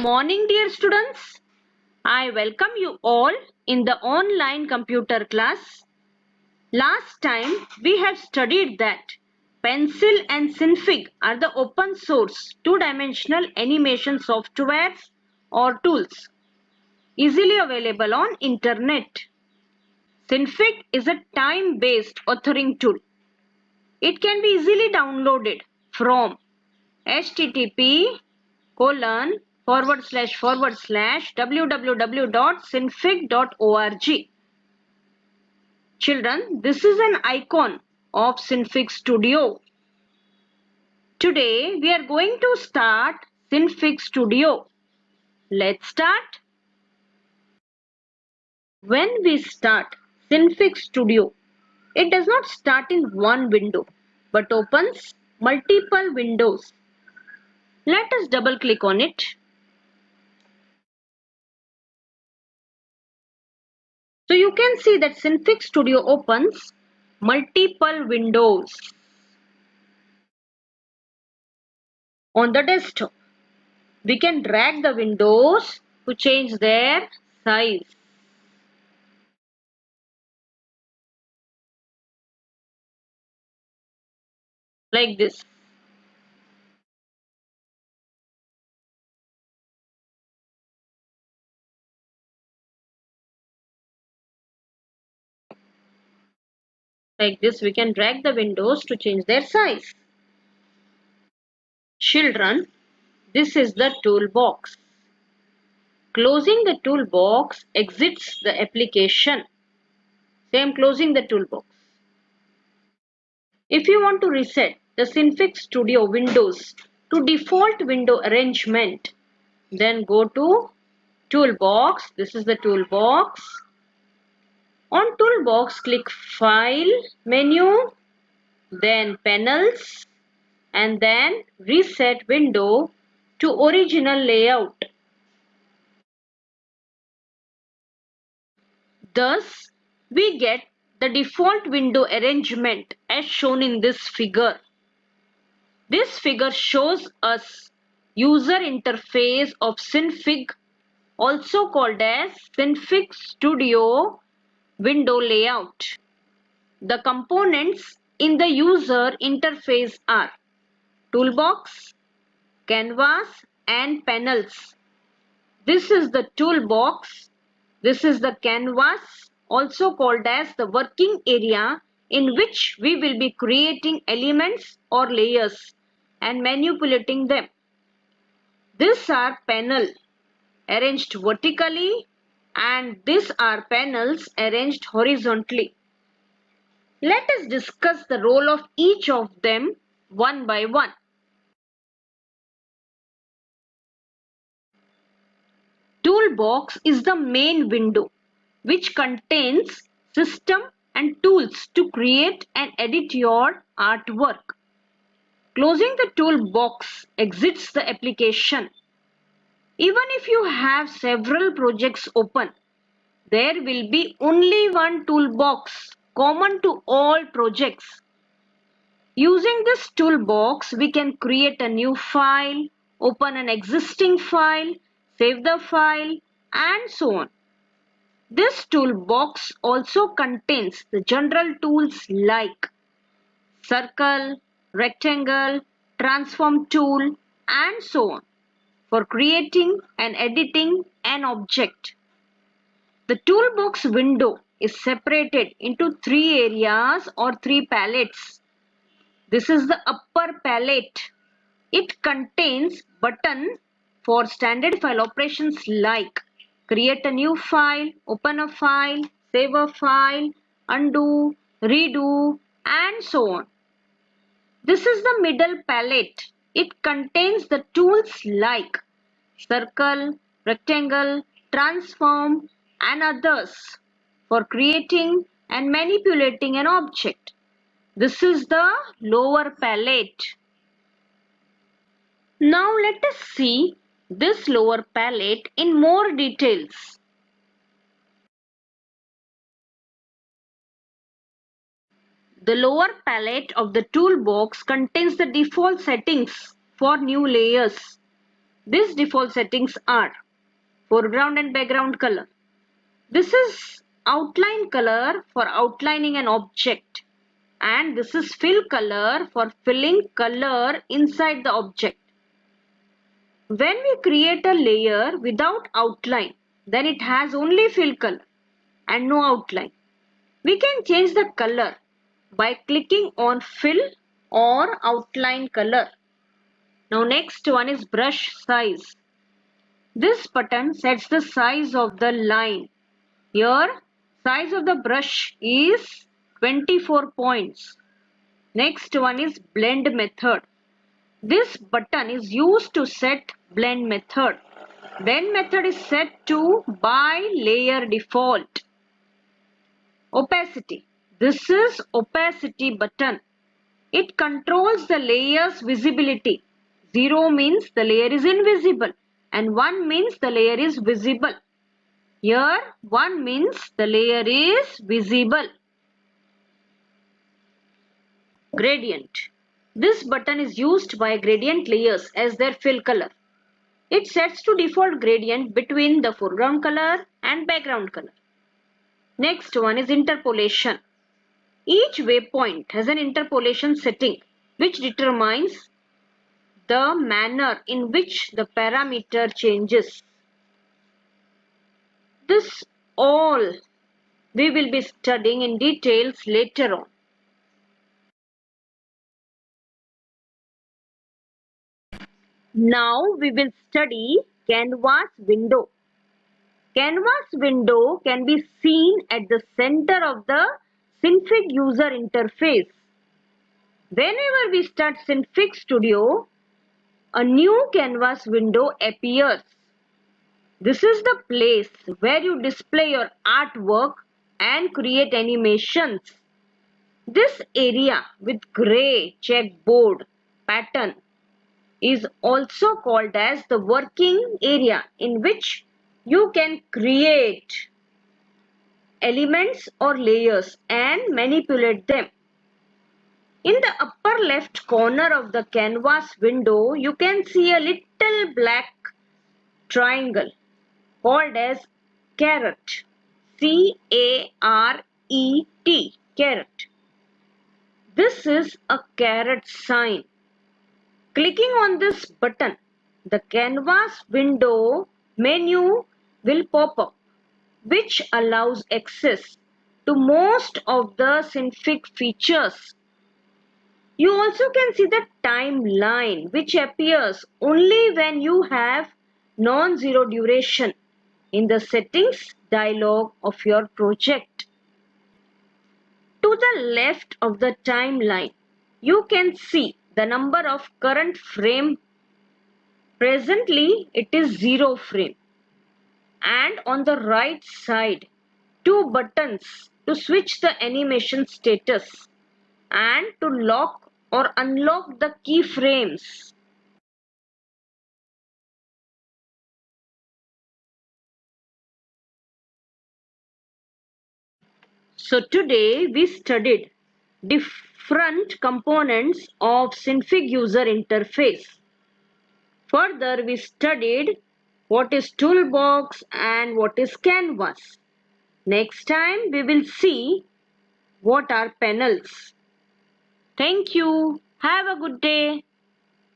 morning, dear students. I welcome you all in the online computer class. Last time we have studied that Pencil and Synfig are the open source two-dimensional animation softwares or tools easily available on internet. Synfig is a time-based authoring tool. It can be easily downloaded from http://www.synfig.org. Children, this is an icon of Synfig Studio. Today we are going to start Synfig Studio. Let's start. When we start Synfig Studio, it does not start in one window but opens multiple windows. Let us double click on it. So you can see that Synfig Studio opens multiple windows on the desktop. We can drag the windows to change their size. Like this. Like this, we can drag the windows to change their size. Children, this is the toolbox. Closing the toolbox exits the application. Say I'm closing the toolbox. If you want to reset the Synfig Studio windows to default window arrangement, then go to Toolbox. This is the toolbox. On Toolbox, click File menu, then Panels, and then Reset window to original layout. Thus, we get the default window arrangement as shown in this figure. This figure shows us user interface of Synfig, also called as Synfig Studio window layout. The components in the user interface are Toolbox, Canvas, and Panels. This is the toolbox. This is the canvas, also called as the working area in which we will be creating elements or layers and manipulating them. These are panels arranged vertically and these are panels arranged horizontally. Let us discuss the role of each of them one by one. Toolbox is the main window which contains system and tools to create and edit your artwork. Closing the toolbox exits the application. Even if you have several projects open, there will be only one toolbox common to all projects. Using this toolbox, we can create a new file, open an existing file, save the file, and so on. This toolbox also contains the general tools like circle, rectangle, transform tool, and so on for creating and editing an object. The toolbox window is separated into three areas or three palettes. This is the upper palette. It contains button for standard file operations like create a new file, open a file, save a file, undo, redo, and so on. This is the middle palette. It contains the tools like circle, rectangle, transform, and others for creating and manipulating an object. This is the lower palette. Now let us see this lower palette in more details. The lower palette of the toolbox contains the default settings for new layers. These default settings are foreground and background color. This is outline color for outlining an object, and this is fill color for filling color inside the object. When we create a layer without outline, then it has only fill color and no outline. We can change the color by clicking on fill or outline color. Now next one is brush size. This button sets the size of the line. Here size of the brush is 24 points. Next one is blend method. This button is used to set blend method. Blend method is set to by layer default. Opacity. This is opacity button. It controls the layer's visibility. 0 means the layer is invisible and 1 means the layer is visible. Here 1 means the layer is visible. Gradient. This button is used by gradient layers as their fill color. It sets to default gradient between the foreground color and background color. Next one is interpolation. Each waypoint has an interpolation setting which determines the manner in which the parameter changes. This all we will be studying in details later on. Now we will study canvas window. Canvas window can be seen at the center of the Synfig user interface. Whenever we start Synfig Studio, a new canvas window appears. This is the place where you display your artwork and create animations. This area with grey checkboard pattern is also called as the working area, in which you can create elements or layers and manipulate them. In the upper left corner of the canvas window, you can see a little black triangle called as caret. C-A-R-E-T, caret. This is a caret sign. Clicking on this button, the canvas window menu will pop up, which allows access to most of the Synfig features. You also can see the timeline, which appears only when you have non-zero duration in the settings dialog of your project. To the left of the timeline, you can see the number of current frame. Presently, it is 0 frame. And on the right side, 2 buttons to switch the animation status and to lock or unlock the keyframes. So today we studied different components of Synfig user interface. Further, we studied what is toolbox and what is canvas. Next time we will see what are panels. Thank you. Have a good day.